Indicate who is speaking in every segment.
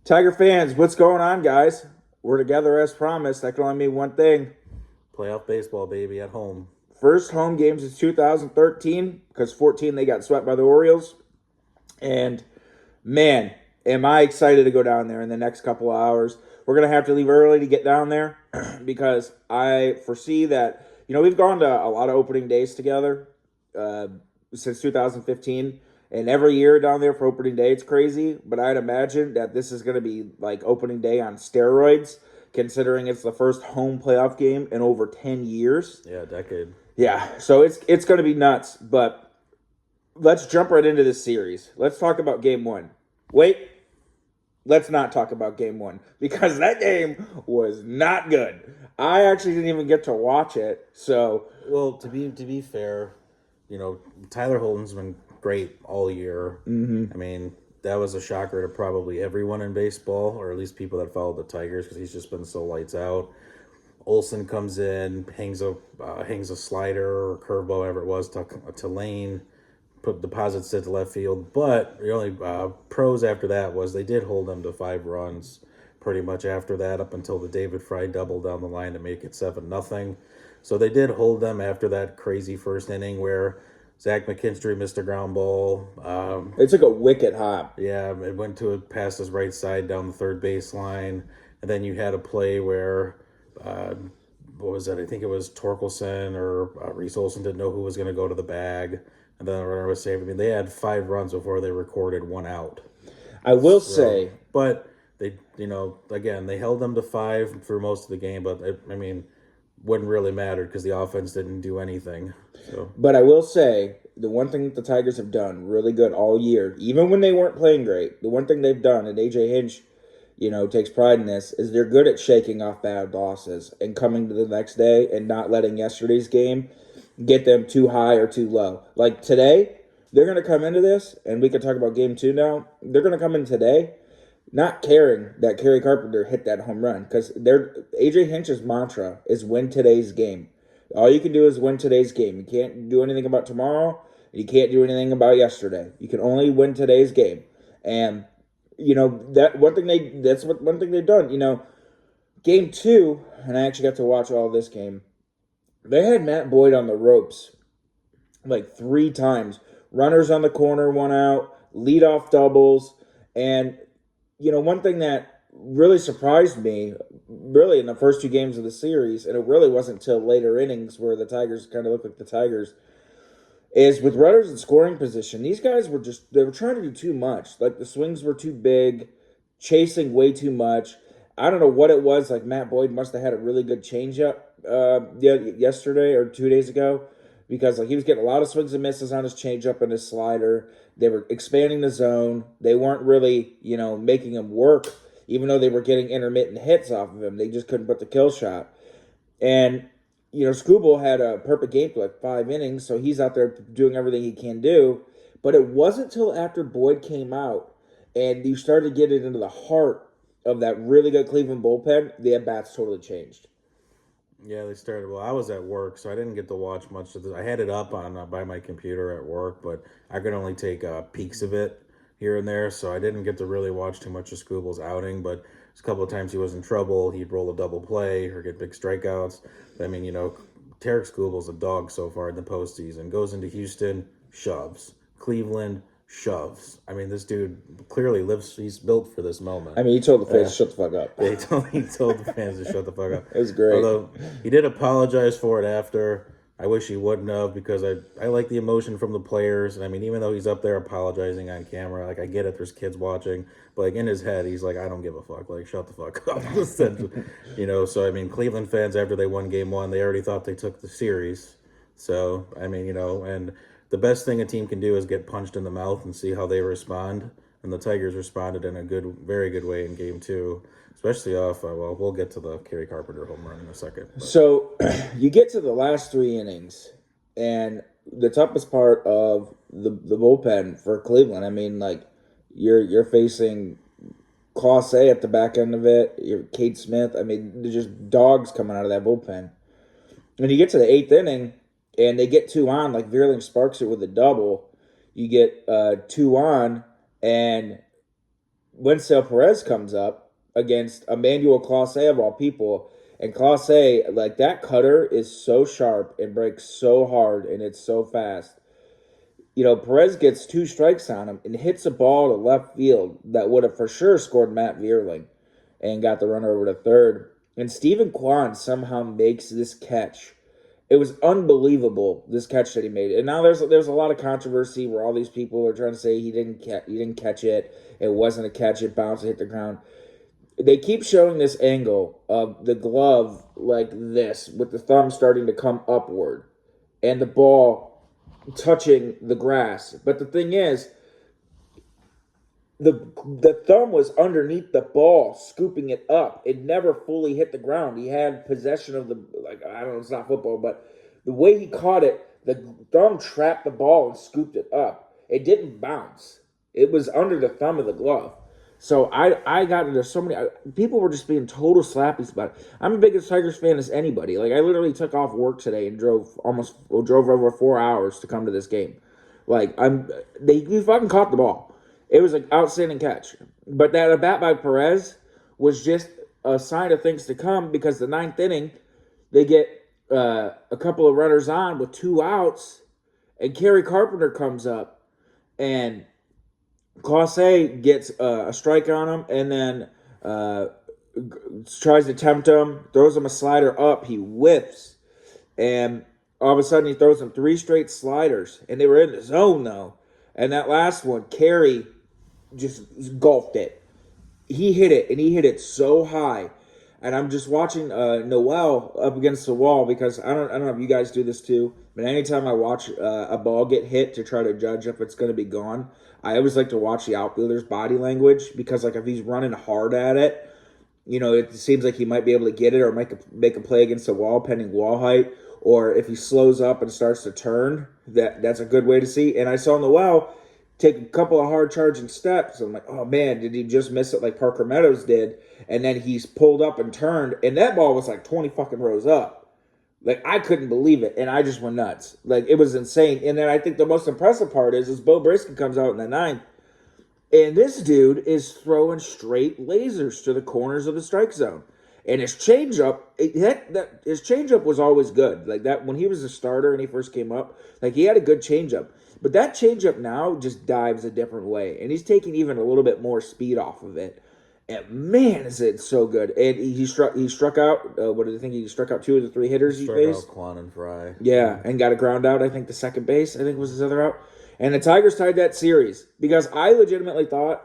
Speaker 1: Tiger fans, what's going on, guys? We're together as promised. That can only mean one thing.
Speaker 2: Playoff baseball, baby, at home.
Speaker 1: First home games is 2013 because 14 they got swept by the Orioles. And man, am I excited to go down there in the next couple of hours. We're going to have to leave early to get down there because I foresee that, we've gone to a lot of opening days together uh, since 2015. And every year down there for opening day, it's crazy. But I'd imagine that this is going to be like opening day on steroids, considering it's the first home playoff game in over 10 years.
Speaker 2: Yeah, decade.
Speaker 1: Yeah, so it's going to be nuts. But let's jump right into this series. Let's talk about game one. Wait, let's not talk about game one because that game was not good. I actually didn't even get to watch it. So,
Speaker 2: Well, to be fair, Tyler Holton's been great all year. I mean, that was a shocker to probably everyone in baseball, or at least people that follow the Tigers, because he's just been so lights out. Olson comes in, hangs a slider or curveball, whatever it was, to Lane, deposits it to left field. But the only pros after that was they did hold them to 5 runs pretty much after that, up until the David Fry double down the line to make it 7-0. So they did hold them after that crazy first inning where Zach McKinstry missed a ground ball.
Speaker 1: it took a wicked hop.
Speaker 2: Yeah, it went to a past his right side down the third baseline. And then you had a play where, what was that? I think it was Torkelson or Reese Olson didn't know who was going to go to the bag. And then the runner was saved. I mean, they had 5 runs before they recorded 1 out.
Speaker 1: I will say,
Speaker 2: But they, again, they held them to 5 for most of the game. But, wouldn't really matter because the offense didn't do anything. So.
Speaker 1: but I will say the one thing that the Tigers have done really good all year, even when they weren't playing great, the one thing they've done, and AJ Hinch, takes pride in this, is they're good at shaking off bad losses and coming to the next day and not letting yesterday's game get them too high or too low. Like today, they're going to come into this, and we can talk about game two now. They're going to come in today not caring that Kerry Carpenter hit that home run because AJ Hinch's mantra is win today's game. All you can do is win today's game. You can't do anything about tomorrow. You can't do anything about yesterday. You can only win today's game. And one thing they've done. Game two, and I actually got to watch all this game. They had Matt Boyd on the ropes like 3 times. Runners on the corner, 1 out, leadoff doubles, and one thing that really surprised me, really in the first 2 games of the series, and it really wasn't till later innings where the Tigers kind of looked like the Tigers, is with runners in scoring position, these guys they were trying to do too much. Like the swings were too big, chasing way too much. I don't know what it was. Like Matt Boyd must have had a really good changeup yesterday or 2 days ago because like he was getting a lot of swings and misses on his changeup and his slider. They were expanding the zone. They weren't really, making him work, even though they were getting intermittent hits off of him. They just couldn't put the kill shot. And, Skubal had a perfect game for like 5 innings, so he's out there doing everything he can do. But it wasn't until after Boyd came out and you started getting into the heart of that really good Cleveland bullpen, the at-bats totally changed.
Speaker 2: Yeah, they started. Well, I was at work, so I didn't get to watch much of this. I had it up on by my computer at work, but I could only take peeks of it here and there, so I didn't get to really watch too much of Scubal's outing. But a couple of times he was in trouble. He'd roll a double play or get big strikeouts. Tarek Scubal's a dog so far in the postseason. Goes into Houston, shoves. Cleveland, shoves. This dude clearly lives. He's built for this moment.
Speaker 1: He told the fans, shut the fuck up.
Speaker 2: Yeah, he told the fans to shut the fuck up.
Speaker 1: It was great.
Speaker 2: Although he did apologize for it after. I wish he wouldn't have because I like the emotion from the players. And even though he's up there apologizing on camera, like I get it, there's kids watching, but like in his head, he's like, I don't give a fuck. Like, shut the fuck up. So Cleveland fans after they won game one, they already thought they took the series. So and the best thing a team can do is get punched in the mouth and see how they respond. And the Tigers responded in a very good way in game two, especially off. We'll get to the Kerry Carpenter home run in a second. But.
Speaker 1: So you get to the last 3 innings, and the toughest part of the bullpen for Cleveland. You're facing Clase at the back end of it. You're Cade Smith. There's just dogs coming out of that bullpen. When you get to the 8th inning, and they get 2 on, like Vierling sparks it with a double. You get 2 on, and Winsell Perez comes up against Emmanuel Clase of all people. And Clase, like that cutter is so sharp and breaks so hard and it's so fast. Perez gets 2 strikes on him and hits a ball to left field that would have for sure scored Matt Vierling and got the runner over to third. And Stephen Kwan somehow makes this catch. It was unbelievable, this catch that he made. And now there's a lot of controversy where all these people are trying to say he didn't catch it. It wasn't a catch. It bounced, hit the ground. They keep showing this angle of the glove like this with the thumb starting to come upward and the ball touching the grass. But the thing is, the thumb was underneath the ball, scooping it up. It never fully hit the ground. He had possession of I don't know, it's not football, but the way he caught it, the thumb trapped the ball and scooped it up. It didn't bounce. It was under the thumb of the glove. So I got into so many people were just being total slappies about it. I'm the biggest Tigers fan as anybody. Like I literally took off work today and drove over 4 hours to come to this game. Like you fucking caught the ball. It was an outstanding catch. But that at bat by Perez was just a sign of things to come because the 9th inning, they get a couple of runners on with 2 outs, and Kerry Carpenter comes up, and Clase gets a strike on him, and then tries to tempt him, throws him a slider up, he whiffs, and all of a sudden he throws him 3 straight sliders, and they were in the zone though. And that last one, Kerry just golfed it. He hit it, and he hit it so high. And I'm just watching Noel up against the wall because I don't know if you guys do this too, but anytime I watch a ball get hit to try to judge if it's going to be gone, I always like to watch the outfielder's body language because like if he's running hard at it, it seems like he might be able to get it or make a play against the wall pending wall height, or if he slows up and starts to turn, that's a good way to see. And I saw Noel take a couple of hard charging steps. I'm like, oh man, did he just miss it like Parker Meadows did? And then he's pulled up and turned, and that ball was like 20 fucking rows up. Like, I couldn't believe it, and I just went nuts. Like, it was insane. And then I think the most impressive part is Bo Briskin comes out in the 9th, and this dude is throwing straight lasers to the corners of the strike zone. And his changeup, his changeup was always good. Like that when he was a starter and he first came up, like he had a good changeup. But that changeup now just dives a different way, and he's taking even a little bit more speed off of it. And man, is it so good! And he struck out. What did I think? He struck out 2 of the 3 hitters he faced.
Speaker 2: Struck out Kwan and Fry.
Speaker 1: Yeah, and got a ground out. I think the second base. I think was his other out. And the Tigers tied that series because I legitimately thought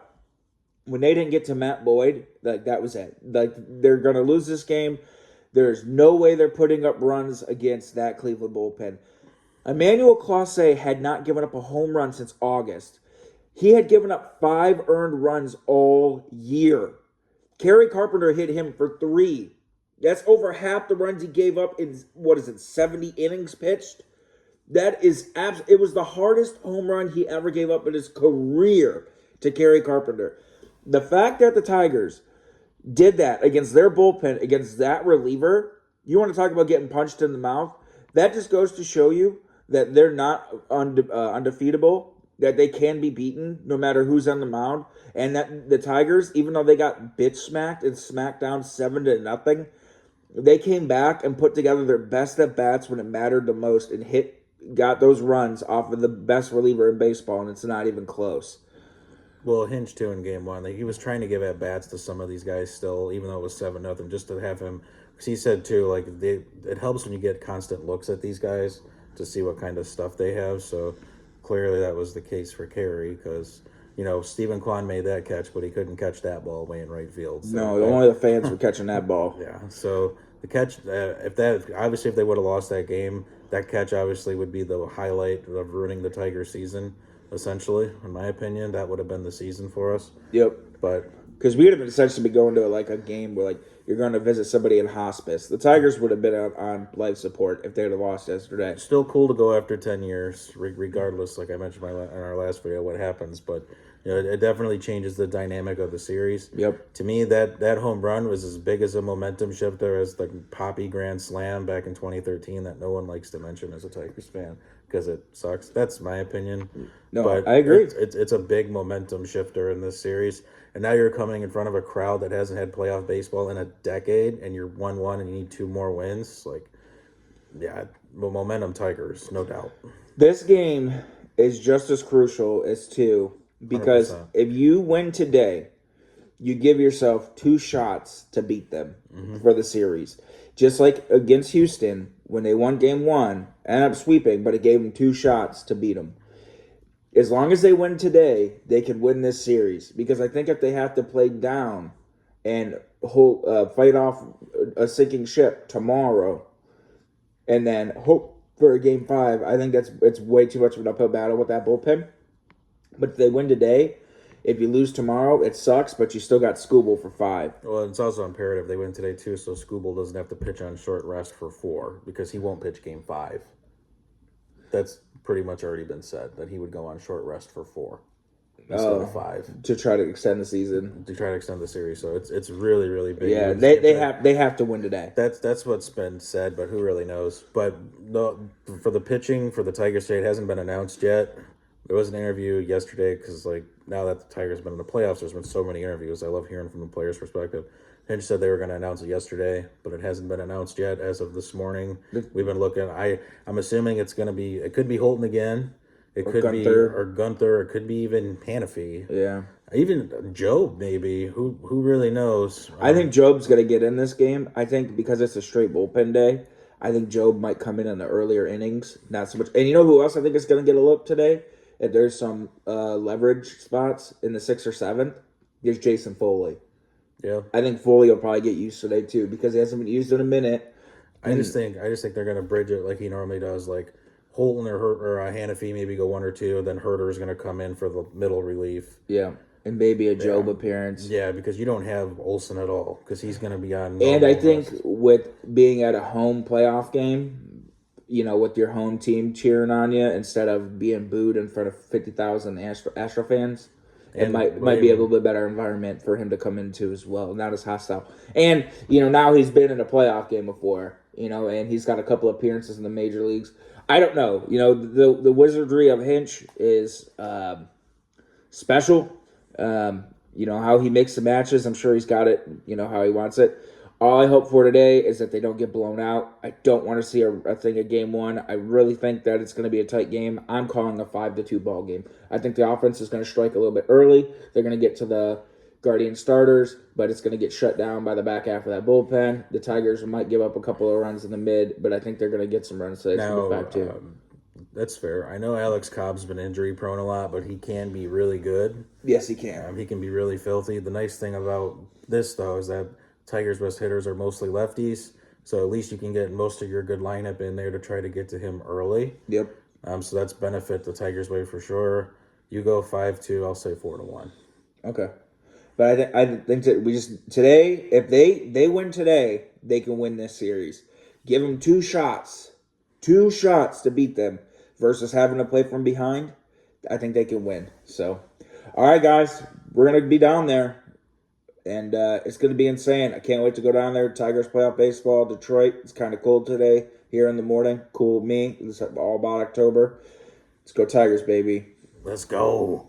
Speaker 1: when they didn't get to Matt Boyd, like that was it. Like they're gonna lose this game. There's no way they're putting up runs against that Cleveland bullpen. Emmanuel Clase had not given up a home run since August. He had given up 5 earned runs all year. Kerry Carpenter hit him for 3. That's over half the runs he gave up in, 70 innings pitched? That is it was the hardest home run he ever gave up in his career to Kerry Carpenter. The fact that the Tigers did that against their bullpen, against that reliever, you want to talk about getting punched in the mouth? That just goes to show you that they're not undefeatable, that they can be beaten no matter who's on the mound, and that the Tigers, even though they got bitch smacked and smacked down 7-0, they came back and put together their best at bats when it mattered the most and got those runs off of the best reliever in baseball, and it's not even close.
Speaker 2: Well, Hinch too in game 1, he was trying to give at bats to some of these guys still, even though it was 7-0, just to have him. Because he said too, it helps when you get constant looks at these guys to see what kind of stuff they have. So clearly that was the case for Kerry because Stephen Kwan made that catch, but he couldn't catch that ball way in right field. So
Speaker 1: no, only the fans were catching that ball.
Speaker 2: Yeah. So the catch, if they would have lost that game, that catch obviously would be the highlight of ruining the Tiger season. Essentially, in my opinion, that would have been the season for us.
Speaker 1: Yep.
Speaker 2: But
Speaker 1: because we would have essentially been going to a game where you're going to visit somebody in hospice. The Tigers would have been on life support if they had lost yesterday.
Speaker 2: Still cool to go after 10 years, regardless. Like I mentioned in our last video, what happens, but it definitely changes the dynamic of the series.
Speaker 1: Yep.
Speaker 2: To me, that home run was as big as a momentum shifter as the Poppy Grand Slam back in 2013 that no one likes to mention as a Tigers fan. because it sucks. That's my opinion.
Speaker 1: No,
Speaker 2: But
Speaker 1: I agree.
Speaker 2: It's a big momentum shifter in this series. And now you're coming in front of a crowd that hasn't had playoff baseball in a decade, and you're 1-1 and you need 2 more wins. Like, yeah, well, momentum Tigers, no doubt.
Speaker 1: This game is just as crucial as 2 because
Speaker 2: 100%.
Speaker 1: if you win today, you give yourself 2 shots to beat them for the series. Just like against Houston, when they won game 1, ended up sweeping, but it gave them 2 shots to beat them. As long as they win today, they can win this series. Because I think if they have to play down and fight off a sinking ship tomorrow, and then hope for a game 5, I think it's way too much of an uphill battle with that bullpen. But if they win today, if you lose tomorrow, it sucks, but you still got Skubal for 5.
Speaker 2: Well, it's also imperative they win today, too, so Skubal doesn't have to pitch on short rest for 4 because he won't pitch game 5. That's pretty much already been said, that he would go on short rest for 4 instead of 5
Speaker 1: to try to extend the season.
Speaker 2: to try to extend the series. So it's really, really big.
Speaker 1: Yeah,
Speaker 2: news.
Speaker 1: they have to win today.
Speaker 2: That's what's been said, but who really knows? But for the pitching for the Tigers today, it hasn't been announced yet. There was an interview yesterday because, like, now that the Tigers have been in the playoffs, there's been so many interviews. I love hearing from the players' perspective. Hinch said they were going to announce it yesterday, but it hasn't been announced yet as of this morning. We've been looking. I'm assuming it could be Holton again. It could be Gunther. It could be even Hannafy.
Speaker 1: Yeah.
Speaker 2: Even Job, maybe. Who really knows?
Speaker 1: I think Job's going to get in this game. I think because it's a straight bullpen day, I think Job might come in the earlier innings. Not so much. And you know who else I think is going to get a look today? If there's some leverage spots in the 6th or 7th, there's Jason Foley.
Speaker 2: Yeah.
Speaker 1: I think Foley will probably get used today too because he hasn't been used in a minute.
Speaker 2: I just think they're going to bridge it like he normally does. Like Holton or Hannafy maybe go 1 or 2, then Herter is going to come in for the middle relief.
Speaker 1: Yeah, and maybe a Job appearance.
Speaker 2: Yeah, because you don't have Olsen at all because he's going to be on.
Speaker 1: And I think with being at a home playoff game, you know, with your home team cheering on you instead of being booed in front of 50,000 Astro fans, it might be a little bit better environment for him to come into as well, not as hostile. And, you know, now he's been in a playoff game before, you know, and he's got a couple appearances in the major leagues. I don't know. You know, the wizardry of Hinch is special. You know, how he makes the matches, I'm sure he's got it, you know, how he wants it. All I hope for today is that they don't get blown out. I don't want to see a thing of game 1. I really think that it's going to be a tight game. I'm calling a 5-2 ball game. I think the offense is going to strike a little bit early. They're going to get to the Guardian starters, but it's going to get shut down by the back half of that bullpen. The Tigers might give up a couple of runs in the mid, but I think they're going to get some runs today.
Speaker 2: Now,
Speaker 1: 5-2.
Speaker 2: That's fair. I know Alex Cobb's been injury prone a lot, but he can be really good.
Speaker 1: Yes, he can.
Speaker 2: He can be really filthy. The nice thing about this, though, is that Tigers' best hitters are mostly lefties, so at least you can get most of your good lineup in there to try to get to him early.
Speaker 1: Yep.
Speaker 2: So that's benefit the Tigers' way for sure. You go 5-2, I'll say 4-1.
Speaker 1: Okay. But I think that we just today, if they win today, they can win this series. Give them 2 shots to beat them versus having to play from behind. I think they can win. So, all right, guys, we're gonna be down there. And it's going to be insane. I can't wait to go down there. Tigers playoff baseball, Detroit. It's kind of cold today here in the morning. Cool with me. It's all about October. Let's go Tigers, baby.
Speaker 2: Let's go.